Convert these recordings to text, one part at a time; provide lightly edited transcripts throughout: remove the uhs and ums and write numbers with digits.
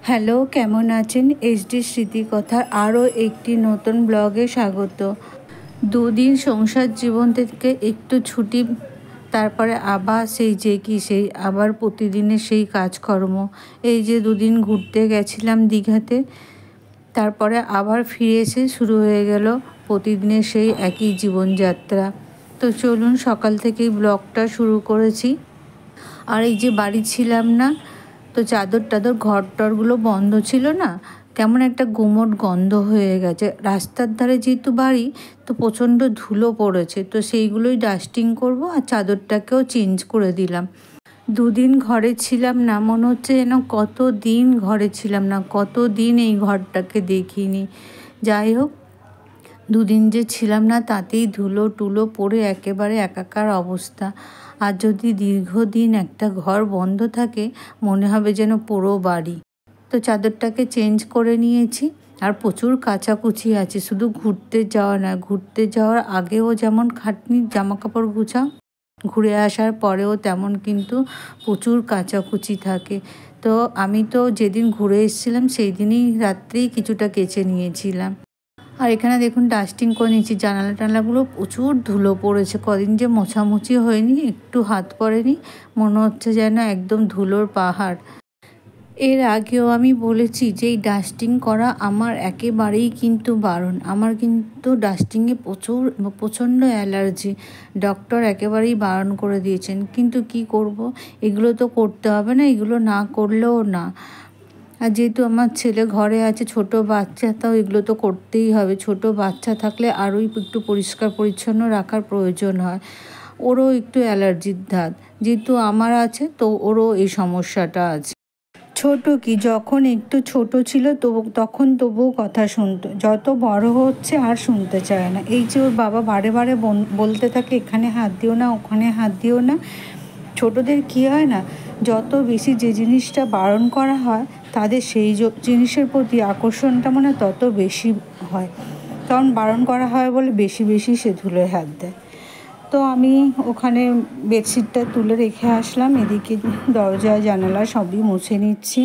Hello, কেমন আছেন? HD স্মৃতিকথার আরও একটি নতুন ব্লগে স্বাগত। দুদিন সংসার জীবন থেকে একটু ছুটি, তারপরে আবার সেই আবার প্রতিদিনের সেই কাজকর্ম। এই যে দুদিন ঘুরতে গেছিলাম দীঘাতে, তারপরে আবার ফিরে এসে শুরু হয়ে গেল প্রতিদিনের সেই একই জীবনযাত্রা। তো চলুন, সকাল থেকেই ব্লগটা শুরু করেছি। আর এই যে বাড়ি ছিলাম না, তো চাদর ঘর টরগুলো বন্ধ ছিল না, কেমন একটা গুমোট গন্ধ হয়ে গেছে। রাস্তার ধারে যেহেতু বাড়ি, তো প্রচণ্ড ধুলো পড়েছে, তো সেইগুলোই ডাস্টিং করব আর চাদরটাকেও চেঞ্জ করে দিলাম। দুদিন ঘরে ছিলাম না, মনে হচ্ছে যেন কত দিন ঘরে ছিলাম না, কত দিন এই ঘরটাকে দেখিনি। যাই হোক, দুদিন যে ছিলাম না তাতেই ধুলো টুলো পড়ে একেবারে একাকার অবস্থা। আর যদি দীর্ঘদিন একটা ঘর বন্ধ থাকে, মনে হবে যেন পুরো বাড়ি। তো চাদরটাকে চেঞ্জ করে নিয়েছি। আর প্রচুর কাচাকুচি আছে, শুধু ঘুরতে যাওয়া না, ঘুরতে যাওয়ার আগেও যেমন খাটনি জামা কাপড় গুছাও, ঘুরে আসার পরেও তেমন কিন্তু প্রচুর কাচাকুচি থাকে। তো আমি তো যেদিন ঘুরে এসেছিলাম সেই দিনই রাত্রেই কিছুটা কেচে নিয়েছিলাম। আর এখানে দেখুন ডাস্টিং করে নিয়েছি। জানালা টানালাগুলো প্রচুর ধুলো পড়েছে, কদিন যে মোছামুছি হয়নি, একটু হাত পড়েনি, মনে হচ্ছে যেন একদম ধুলোর পাহাড়। এর আগেও আমি বলেছি যে এই ডাস্টিং করা আমার একেবারেই কিন্তু বারণ। আমার কিন্তু ডাস্টিংয়ে প্রচণ্ড অ্যালার্জি। ডক্টর একেবারেই বারণ করে দিয়েছেন, কিন্তু কি করব, এগুলো তো করতে হবে না, এগুলো না করলেও না। আর যেহেতু আমার ছেলে ঘরে আছে, ছোট বাচ্চা, তাও এগুলো তো করতেই হবে। ছোট বাচ্চা থাকলে আরোই একটু পরিষ্কার পরিচ্ছন্ন রাখার প্রয়োজন হয়। ওরও একটু অ্যালার্জির ধাত, যেহেতু আমার আছে, তো ওরও এই সমস্যাটা আছে। ছোট কি, যখন একটু ছোট ছিল তখন তবুও কথা শুনতো, যত বড় হচ্ছে আর শুনতে চায় না। এই যে ওর বাবা বারে বারে বলতে থাকে এখানে হাত দিও না, ওখানে হাত দিও না। ছোটদের কি হয় না, যত বেশি যে জিনিসটা বারণ করা হয়, তাদের সেই জিনিসের প্রতি আকর্ষণটা মানে তত বেশি হয়। কারণ বারণ করা হয় বলে বেশি বেশি সে ধুলোয় হাত দেয়। তো আমি ওখানে বেডশিটটা তুলে রেখে আসলাম, এদিকে দরজা জানালা সবই মুছে নিচ্ছি।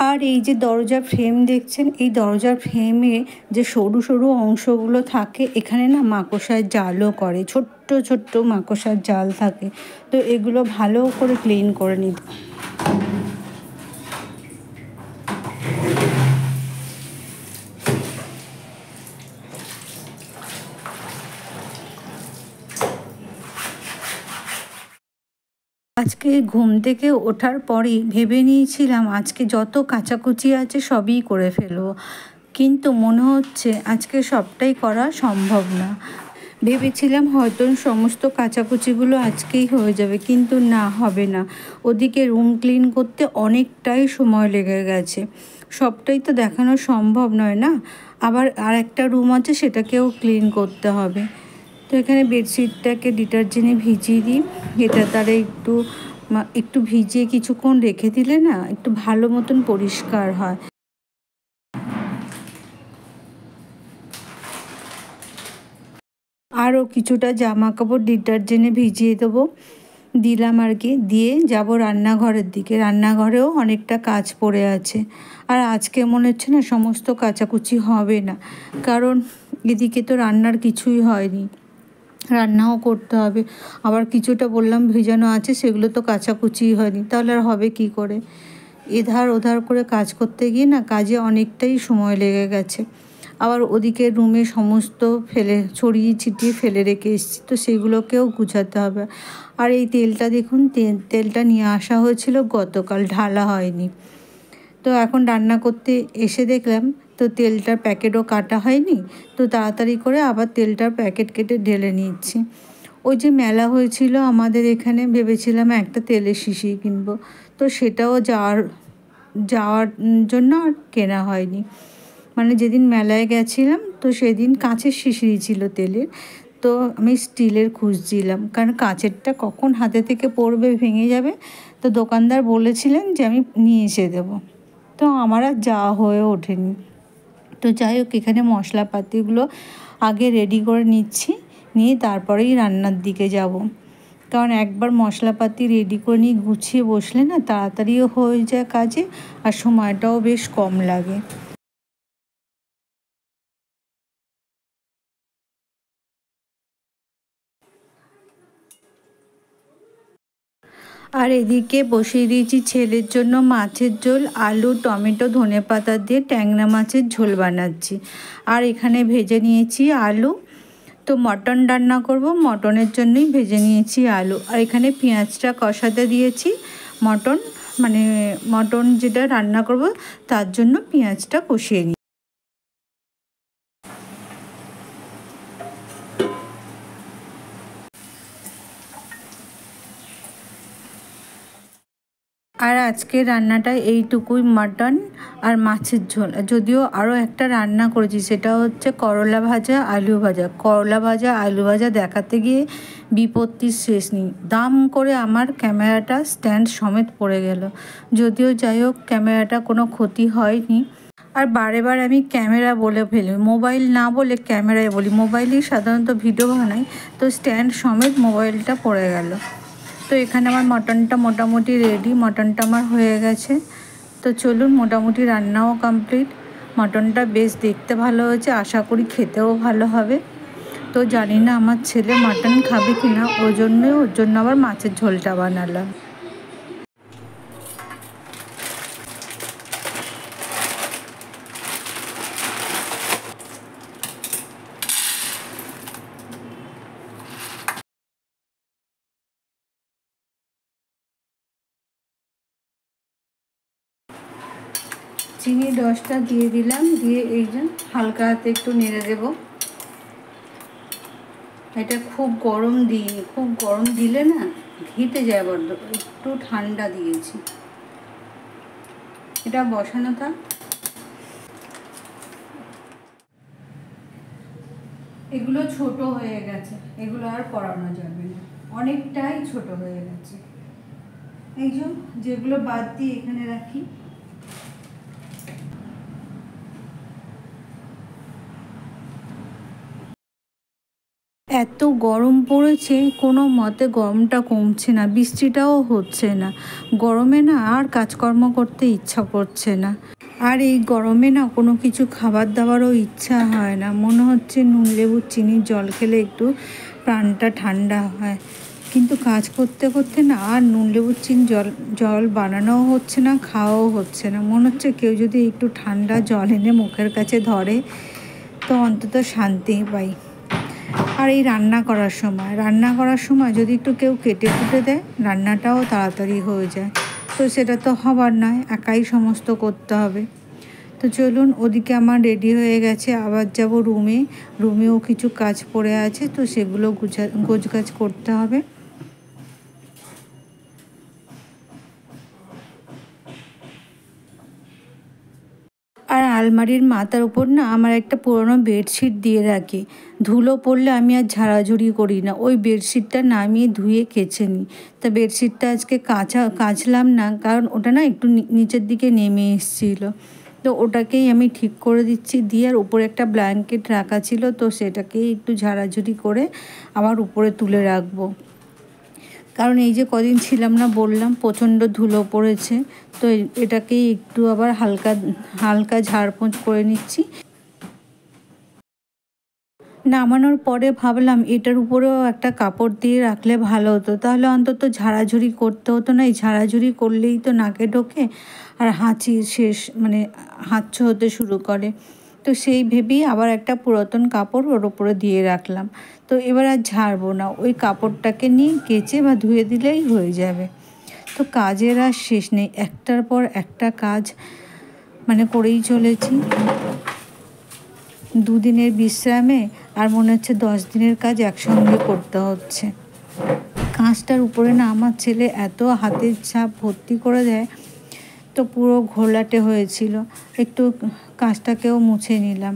আর এই যে দরজার ফ্রেম দেখছেন, এই দরজার ফ্রেমে যে সরু সরু অংশগুলো থাকে, এখানে না মাকড়সার জালও করে, ছোট্ট ছোট্ট মাকড়সার জাল থাকে। তো এগুলো ভালো করে ক্লিন করে নিতে। আজকে ঘুম থেকে ওঠার পরই ভেবে নিয়েছিলাম আজকে যত কাচাকুচি আছে সবই করে ফেলবো, কিন্তু মনে হচ্ছে আজকে সবটাই করা সম্ভব না। ভেবেছিলাম হয়তো সমস্ত কাচাকুচিগুলো আজকেই হয়ে যাবে, কিন্তু না, হবে না। ওদিকে রুম ক্লিন করতে অনেকটাই সময় লেগে গেছে, সবটাই তো দেখানো সম্ভব নয় না। আবার আর একটা রুম আছে, সেটাকেও ক্লিন করতে হবে। তো এখানে বেডশিটটাকে ডিটারজেন্টে ভিজিয়ে দিই, এটা তারা একটু ভিজিয়ে কিছুক্ষণ রেখে দিলে না একটু ভালো মতন পরিষ্কার হয়। আরও কিছুটা জামা কাপড় ডিটারজেন্টে ভিজিয়ে দেবো, দিলাম আর কি। দিয়ে যাব রান্নাঘরের দিকে, রান্নাঘরেও অনেকটা কাজ পড়ে আছে। আর আজকে মনে হচ্ছে না সমস্ত কাচাকুচি হবে না, কারণ এদিকে তো রান্নার কিছুই হয়নি, রান্নাও করতে হবে। আবার কিছুটা বললাম ভেজানো আছে, সেগুলো তো কাচাকুচিই হয়নি, তাহলে আর হবে কি করে। এধার ওধার করে কাজ করতে গিয়ে না কাজে অনেকটাই সময় লেগে গেছে। আবার ওদিকে রুমে সমস্ত ছড়িয়ে ছিটিয়ে ফেলে রেখে এসেছি, তো সেগুলোকেও গুছাতে হবে। আর এই তেলটা দেখুন, তেলটা নিয়ে আসা হয়েছিল গতকাল, ঢালা হয়নি। তো এখন রান্না করতে এসে দেখলাম তো তেলটার প্যাকেটও কাটা হয়নি, তো তাড়াতাড়ি করে আবার তেলটার প্যাকেট কেটে ঢেলে নিচ্ছি। ওই যে মেলা হয়েছিল আমাদের এখানে, ভেবেছিলাম একটা তেলের শিশি কিনবো, তো সেটাও যাওয়ার জন্য আর কেনা হয়নি। মানে যেদিন মেলায় গেছিলাম, তো সেদিন কাঁচের শিশিই ছিল তেলের, তো আমি স্টিলের খুঁজছিলাম, কারণ কাঁচেরটা কখন হাতে থেকে পড়বে, ভেঙে যাবে। তো দোকানদার বলেছিলেন যে আমি নিয়ে এসে দেবো, তো আমার আর যাওয়া হয়ে ওঠেনি। তো যাই হোক, এখানে মশলাপাতিগুলো আগে রেডি করে নিচ্ছি, নিয়ে তারপরেই রান্নার দিকে যাব। কারণ একবার মশলাপাতি রেডি করে নিয়ে গুছিয়ে বসলে না তাড়াতাড়িও হয়ে যায় কাজে, আর সময়টাও বেশ কম লাগে। আর এদিকে বসিয়ে দিয়েছি ছেলের জন্য মাছের ঝোল, আলু টমেটো ধনেপাতা দিয়ে ট্যাংরা মাছের ঝোল বানাচ্ছি। আর এখানে ভেজে নিয়েছি আলু, তো মটন রান্না করব, মটনের জন্যই ভেজে নিয়েছি আলু। আর এখানে পেঁয়াজটা কষাতে দিয়েছি, মটন মানে মটন যেটা রান্না করব তার জন্য পেঁয়াজটা কষিয়ে নিই। আর আজকে রান্নাটা এইটুকুই, মাটন আর মাছের ঝোল। যদিও আরও একটা রান্না করেছি, সেটা হচ্ছে করলা ভাজা আলু ভাজা। করলা ভাজা আলু ভাজা দেখাতে গিয়ে বিপত্তির শেষ নেই, দাম করে আমার ক্যামেরাটা স্ট্যান্ড সমেত পড়ে গেল। যদিও যাই হোক, ক্যামেরাটা কোনো ক্ষতি হয়নি। আর বারে বারে আমি ক্যামেরা বলে ফেলি, মোবাইল না বলে ক্যামেরায় বলি, মোবাইলেই সাধারণত ভিডিও বানাই, তো স্ট্যান্ড সমেত মোবাইলটা পড়ে গেল। তো এখানে আমার মটনটা মোটামুটি রেডি, মটনটা আমার হয়ে গেছে। তো চলুন, মোটামুটি রান্নাও কমপ্লিট। মটনটা বেশ দেখতে ভালো হয়েছে, আশা করি খেতেও ভালো হবে। তো জানি না আমার ছেলে মটন খাবে কি না, ওর জন্য আবার মাছের ঝোলটা বানালাম। চিনি 10টা দিয়ে দিলাম, দিয়ে এই যে হালকা হাতে একটু নেড়ে দেব। এটা খুব গরম দিইনি, খুব গরম দিলে না ঘিটে যায় বড্ড, একটু ঠান্ডা দিয়েছি। এটা বসানো থাক। এগুলো ছোট হয়ে গেছে, এগুলো আর করানো যাবে না, অনেকটাই ছোট হয়ে গেছে। এই যেগুলো বাদ দিয়ে এখানে রাখি। এত গরম পড়েছে, কোনো মতে গরমটা কমছে না, বৃষ্টিটাও হচ্ছে না। গরমে না আর কাজকর্ম করতে ইচ্ছা করছে না। আর এই গরমে না কোনো কিছু খাবার দাবারও ইচ্ছা হয় না, মনে হচ্ছে নুন লেবু চিনির জল খেলে একটু প্রাণটা ঠান্ডা হয়। কিন্তু কাজ করতে করতে না আর নুন লেবু চিনি জল বানানোও হচ্ছে না, খাওয়াও হচ্ছে না। মনে হচ্ছে কেউ যদি একটু ঠান্ডা জল এনে মুখের কাছে ধরে তো অন্তত শান্তি পাই। আর এই রান্না করার সময় যদি একটু কেউ কেটে কুটে দেয়, রান্নাটাও তাড়াতাড়ি হয়ে যায়। তো সেটা তো হবার নয়, একাই সমস্ত করতে হবে। তো চলুন, ওদিকে আমার রেডি হয়ে গেছে, আবার যাব রুমেও কিছু কাজ পড়ে আছে, তো সেগুলো গোছগাছ করতে হবে। আর আলমারির মাথার উপর না আমার একটা পুরনো বেডশিট দিয়ে রাখি, ধুলো পড়লে আমি আর ঝাড়াঝুড়ি করি না, ওই বেডশিটটা নামিয়ে ধুয়ে কেচে নিই। তা বেডশিটটা আজকে কাচলাম না, কারণ ওটা না একটু নিচের দিকে নেমে এসেছিলো। তো ওটাকেই আমি ঠিক করে দিচ্ছি, দিয়ে আর উপরে একটা ব্ল্যাঙ্কেট রাখা ছিল, তো সেটাকেই একটু ঝাড়াঝুড়ি করে আবার উপরে তুলে রাখবো। কারণ এই যে কদিন ছিলাম না, বললাম প্রচণ্ড ধুলো পড়েছে, তো এটাকেই একটু আবার হালকা হালকা ঝাড়পোঁছ করে নিচ্ছি। নামানোর পরে ভাবলাম এটার উপরেও একটা কাপড় দিয়ে রাখলে ভালো হতো, তাহলে অন্তত ঝাড়াঝুড়ি করতে হতো না। এই ঝাড়াঝুড়ি করলেই তো নাকে ঢোকে আর হাঁচি হতে শুরু করে। তো সেই ভেবেই আবার একটা পুরাতন কাপড় ওর উপরে দিয়ে রাখলাম। তো এবার আর ঝাড়বো না, ওই কাপড়টাকে নিয়ে কেচে বা ধুয়ে দিলেই হয়ে যাবে। তো কাজের আর শেষ নেই, একটার পর একটা কাজ করেই চলেছি। দুদিনের বিশ্রামে আর মনে হচ্ছে 10 দিনের কাজ একসঙ্গে করতে হচ্ছে। কাঁচটার উপরে না আমার ছেলে এত হাতের ছাপ ভর্তি করে দেয়, তো পুরো ঘোলাটে হয়েছিল। একটু কাঁচটাকেও মুছে নিলাম।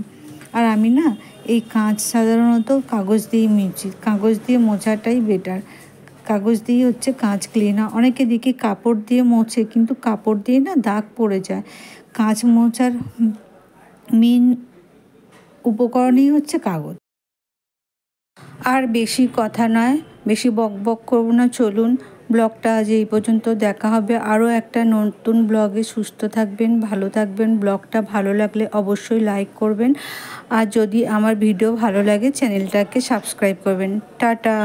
আর আমি না এই কাঁচ সাধারণত কাগজ দিয়েই মুছি, কাগজ দিয়ে মোছাটাই বেটার। কাগজ দিয়ে হচ্ছে কাঁচ ক্লিনার। অনেকে দেখি কাপড় দিয়ে মোছে, কিন্তু কাপড় দিয়ে না দাগ পড়ে যায়। কাঁচ মোছার মেন উপকরণই হচ্ছে কাগজ। আর বেশি কথা নয়, বেশি বক বক করবো না, চলুন ব্লগটা আজ এই পর্যন্ত। দেখা হবে আরও একটা নতুন ব্লগে। সুস্থ থাকবেন, ভালো থাকবেন। ব্লগটা ভালো লাগলে অবশ্যই লাইক করবেন, আর যদি আমার ভিডিও ভালো লাগে চ্যানেলটাকে সাবস্ক্রাইব করবেন। টাটা।